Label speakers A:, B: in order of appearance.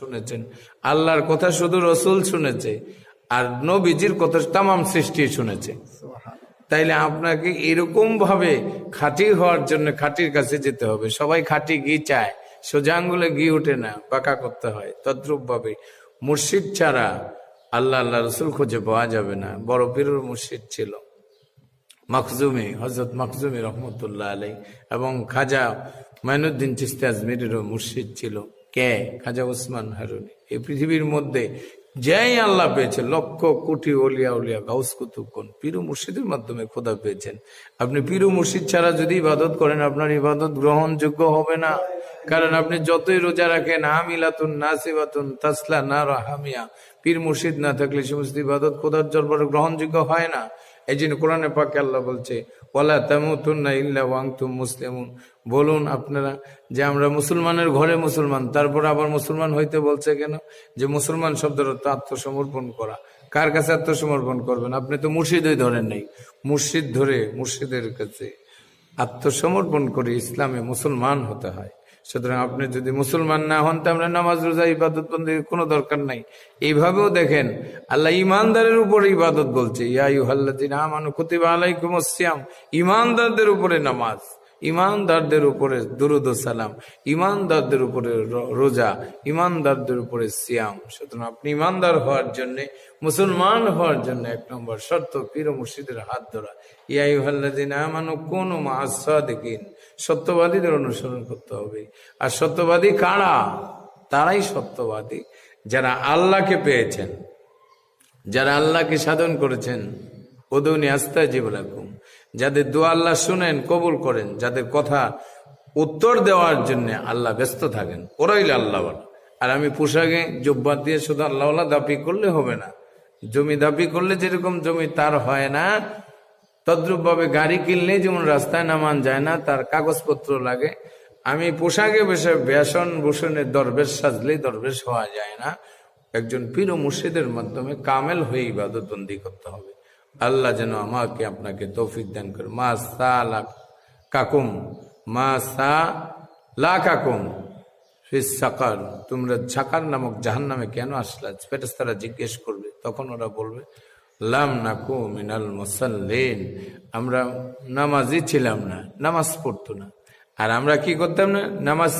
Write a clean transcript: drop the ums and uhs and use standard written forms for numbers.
A: শুনেছেন, আল্লাহর কথা শুধু রসুল শুনেছে, আর নবীজির কথা তামাম সৃষ্টি শুনেছে। তাইলে আপনাকে এরকম ভাবে খাঁটি হওয়ার জন্য খাঁটির কাছে যেতে হবে। সবাই খাঁটি ঘি চায়, সোজা আঙ্গুলে ঘি উঠে না, পাকা করতে হয়। তদ্রুপ ভাবে মুর্শিদ ছাড়া আল্লাহ রসুল খুঁজে পাওয়া যাবে না। বড় পীরের মুর্শিদ ছিল মখজুমি, হজরত মখজুমি রহমতুল্লাহ আলাই, এবং খাজা মাইনুদ্দিন চিশতি আজমিরেরও মুর্শিদ ছিল কে? খাজা উসমান হারুনি। এই পৃথিবীর মধ্যে যাই আল্লাহ পেয়েছে, লক্ষ কোটি ওলিয়া উলিয়া গাউস কুতুবগণ পীর মুর্শিদের মাধ্যমে খোদা পেয়েছেন। আপনি পীর মুর্শিদ ছাড়া যদি ইবাদত করেন, আপনার ইবাদত গ্রহণযোগ্য হবে না। কারণ আপনি যতই রোজা রাখেন, আমিলাতুন নাসিবাতুন তাসলা নার হামিয়া, পীর মুর্শিদ না থাকলে সমস্ত ইবাদত খোদার দরবারে গ্রহণযোগ্য হয় না। এই জন্য কোরআনে পাকে আল্লাহ বলছে, ওয়ালা তামুতুন্না ইল্লা ওয়া আনতুম মুসলিমুন। বলুন আপনারা যে আমরা মুসলমানের ঘরে মুসলমান, তারপর আবার মুসলমান হইতে বলছে কেন? যে মুসলমান শব্দের অর্থ আত্মসমর্পণ করা। কার কাছে আত্মসমর্পণ করবেন? আপনি তো মুর্শিদই ধরেন নাই। মুর্শিদ ধরে মুর্শিদের কাছে আত্মসমর্পণ করে ইসলামে মুসলমান হতে হয়। সুতরাং আপনি যদি মুসলমান না হন, তো আমরা নামাজ রোজা ইবাদত বন্দির কোনো দরকার নাই। এইভাবেও দেখেন আল্লাহ ইমানদারের উপরে ইবাদত বলছে, ইয়া আইয়ুহাল্লাযীনা আমানু কুতিবা আলাইকুমুস সিয়াম। ইমানদারদের উপরে নামাজ, ইমানদারদের উপরে দুরুদ ও সালাম, ইমানদারদের উপরে রোজা, ইমানদারদের উপরে সিয়াম। সুতরাং আপনি ইমানদার হওয়ার জন্য, মুসলমান হওয়ার জন্য এক নম্বর শর্ত পীর মুর্শিদের হাত ধরা। ইয়া আইয়ুহাল্লাযীনা আমানু কুনু মা'আস সাদিকিন। সত্যবাদীদের অনুসরণ করতে হবে। আর সত্যবাদী কারা? তারাই সত্যবাদী যারা আল্লাহকে পেয়েছেন, যারা আল্লাহকে সাধন করেছেন। উদুনি আস্তাজিব লাকুম, যাদের দোয়া আল্লাহ শুনেন, কবুল করেন, যাদের কথা উত্তর দেওয়ার জন্য আল্লাহ ব্যস্ত থাকেন, ওরাই আল্লাহ। আর আমি পোশাকে জব্বা দিয়ে শুধু আল্লাহ দাবি করলে হবে না। জমি দাবি করলে যেরকম জমি তার হয় না, তদ্রুপ ভাবে গাড়ি কিনলে যেমন রাস্তায় নামান যায় না, তার কাগজপত্র লাগে। আমি পোশাকে বেশে বেসন ভূষণে দরবেশ সাজলেই দরবেশ হওয়া যায় না। একজন পীর ও মুর্শিদের মাধ্যমে কামেল হয়ে ইবাদত বন্দি করতে হবে। আল্লাহ যেন আমাকে আপনাকে তৌফিক দান করে। মা সা লা কাকুম, মা সা লা কাকুম ফিস সাকার। তোমরা সাকার নামক জাহান্নামে কেন আসলা? ফেরেশতারা জিজ্ঞেস করবে, তখন ওরা বলবে লাম নাকু মিনাল মুসাল্লিন, আমরা নামাজি ছিলাম না, নামাজ পড়তো না। আর আমরা কি করতাম না? নামাজ